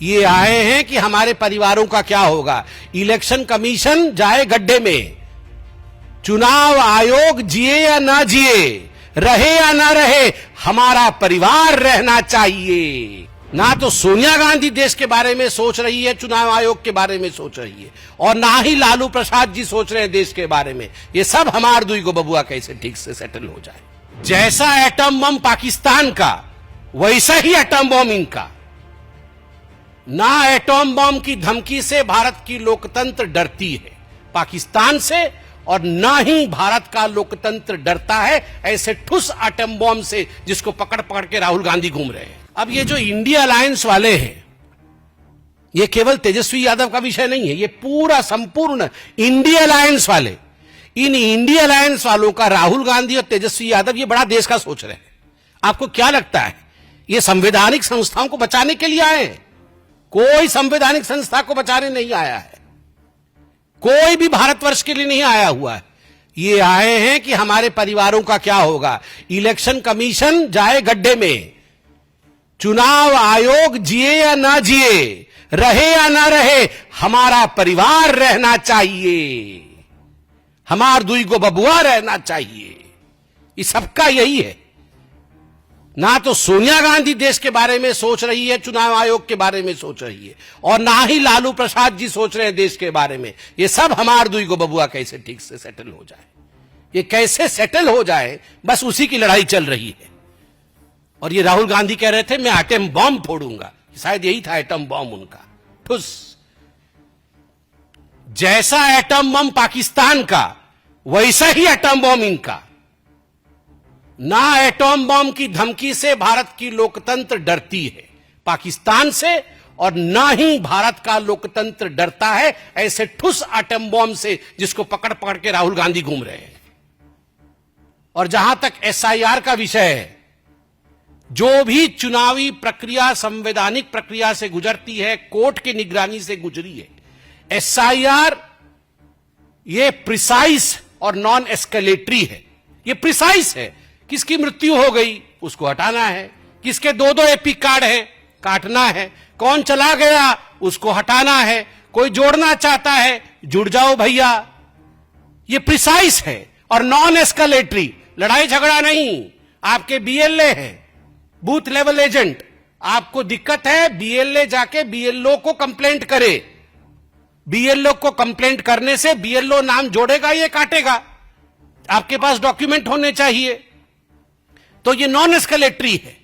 ये आए हैं कि हमारे परिवारों का क्या होगा। इलेक्शन कमीशन जाए गड्ढे में, चुनाव आयोग जिए या ना जिए, रहे या ना रहे, हमारा परिवार रहना चाहिए। ना तो सोनिया गांधी देश के बारे में सोच रही है, चुनाव आयोग के बारे में सोच रही है, और ना ही लालू प्रसाद जी सोच रहे हैं देश के बारे में। ये सब हमार दुई को बबुआ कैसे ठीक से सेटल हो जाए। जैसा एटम बम पाकिस्तान का, वैसा ही एटम बम इनका। ना एटम बम की धमकी से भारत की लोकतंत्र डरती है पाकिस्तान से, और ना ही भारत का लोकतंत्र डरता है ऐसे ठुस एटम बम से जिसको पकड़ पकड़ के राहुल गांधी घूम रहे हैं। अब ये जो इंडिया अलायंस वाले हैं, ये केवल तेजस्वी यादव का विषय नहीं है, ये पूरा संपूर्ण इंडिया अलायंस वाले, इन इंडिया अलायंस वालों का राहुल गांधी और तेजस्वी यादव ये बड़ा देश का सोच रहे हैं। आपको क्या लगता है ये संवैधानिक संस्थाओं को बचाने के लिए आए हैं? कोई संवैधानिक संस्था को बचाने नहीं आया है, कोई भी भारतवर्ष के लिए नहीं आया हुआ है। ये आए हैं कि हमारे परिवारों का क्या होगा। इलेक्शन कमीशन जाए गड्ढे में, चुनाव आयोग जिए या ना जिए, रहे या ना रहे, हमारा परिवार रहना चाहिए, हमार दुई को बबुआ रहना चाहिए। ये सबका यही है। ना तो सोनिया गांधी देश के बारे में सोच रही है, चुनाव आयोग के बारे में सोच रही है, और ना ही लालू प्रसाद जी सोच रहे हैं देश के बारे में। ये सब हमार दुई को बबुआ कैसे ठीक से सेटल हो जाए, ये कैसे सेटल हो जाए, बस उसी की लड़ाई चल रही है। और ये राहुल गांधी कह रहे थे मैं एटम बॉम्ब फोड़ूंगा, शायद यही था एटम बॉम्ब उनका। ठुस। जैसा एटम बम पाकिस्तान का, वैसा ही एटम बम इनका। ना एटम बम की धमकी से भारत की लोकतंत्र डरती है पाकिस्तान से, और ना ही भारत का लोकतंत्र डरता है ऐसे ठुस एटम बम से जिसको पकड़ पकड़ के राहुल गांधी घूम रहे हैं। और जहां तक एसआईआर का विषय है, जो भी चुनावी प्रक्रिया संवैधानिक प्रक्रिया से गुजरती है, कोर्ट की निगरानी से गुजरी है। एसआईआर ये प्रिसाइज और नॉन एस्केलेटरी है। ये प्रिसाइज है, किसकी मृत्यु हो गई उसको हटाना है, किसके दो दो एपिक कार्ड है काटना है, कौन चला गया उसको हटाना है, कोई जोड़ना चाहता है जुड़ जाओ भैया। ये प्रिसाइज है और नॉन एस्केलेटरी। लड़ाई झगड़ा नहीं। आपके बीएलए हैं, बूथ लेवल एजेंट, आपको दिक्कत है, बीएलए जाके बीएलओ को कंप्लेंट करे। बीएलओ को कंप्लेंट करने से बीएलओ नाम जोड़ेगा, ये काटेगा। आपके पास डॉक्यूमेंट होने चाहिए। तो ये नॉन एस्केलेटरी है।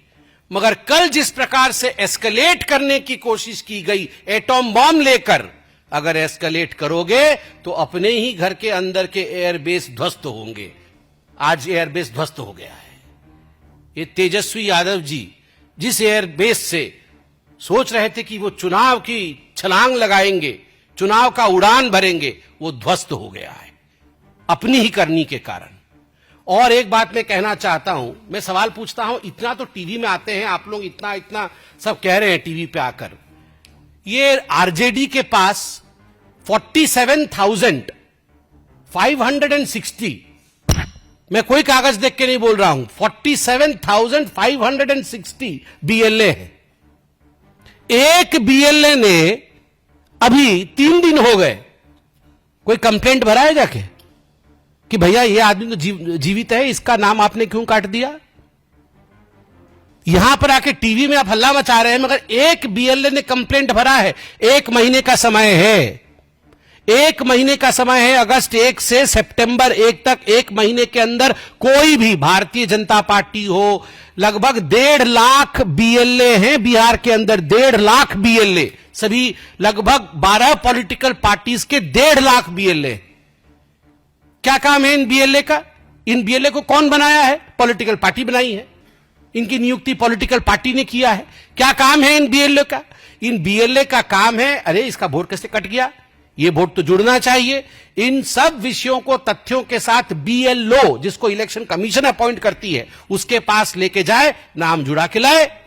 मगर कल जिस प्रकार से एस्केलेट करने की कोशिश की गई एटॉम बॉम्ब लेकर, अगर एस्केलेट करोगे तो अपने ही घर के अंदर के एयरबेस ध्वस्त होंगे। आज एयरबेस ध्वस्त हो गया है। ये तेजस्वी यादव जी जिस एयरबेस से सोच रहे थे कि वो चुनाव की छलांग लगाएंगे, चुनाव का उड़ान भरेंगे, वो ध्वस्त हो गया है अपनी ही करनी के कारण। और एक बात मैं कहना चाहता हूं, मैं सवाल पूछता हूं, इतना तो टीवी में आते हैं आप लोग, इतना इतना सब कह रहे हैं टीवी पे आकर, ये आरजेडी के पास 47,560, मैं कोई कागज देख के नहीं बोल रहा हूं, 47,560 बीएलए है। एक बीएलए ने अभी 3 दिन हो गए कोई कंप्लेंट भरा है जाके कि भैया ये आदमी तो जीवित है, इसका नाम आपने क्यों काट दिया? यहां पर आके टीवी में आप हल्ला मचा रहे हैं, मगर एक बीएलए ने कंप्लेंट भरा है। 1 महीने का समय है, 1 महीने का समय है। अगस्त 1 से सितंबर 1 तक 1 महीने के अंदर कोई भी भारतीय जनता पार्टी हो, लगभग 1.5 लाख बीएलए हैं बिहार के अंदर, 1.5 लाख बीएलए, सभी लगभग 12 पॉलिटिकल पार्टीज के 1.5 लाख बीएलए। क्या काम है इन बीएलए का? इन बीएलए को कौन बनाया है? पॉलिटिकल पार्टी बनाई है। इनकी नियुक्ति पॉलिटिकल पार्टी ने किया है। क्या काम है इन बीएलए का? इन बीएलए का काम है, अरे इसका वोट कैसे कट गया, ये वोट तो जुड़ना चाहिए। इन सब विषयों को तथ्यों के साथ बीएलओ, जिसको इलेक्शन कमीशन अपॉइंट करती है, उसके पास लेके जाए, नाम जुड़ा के लाए।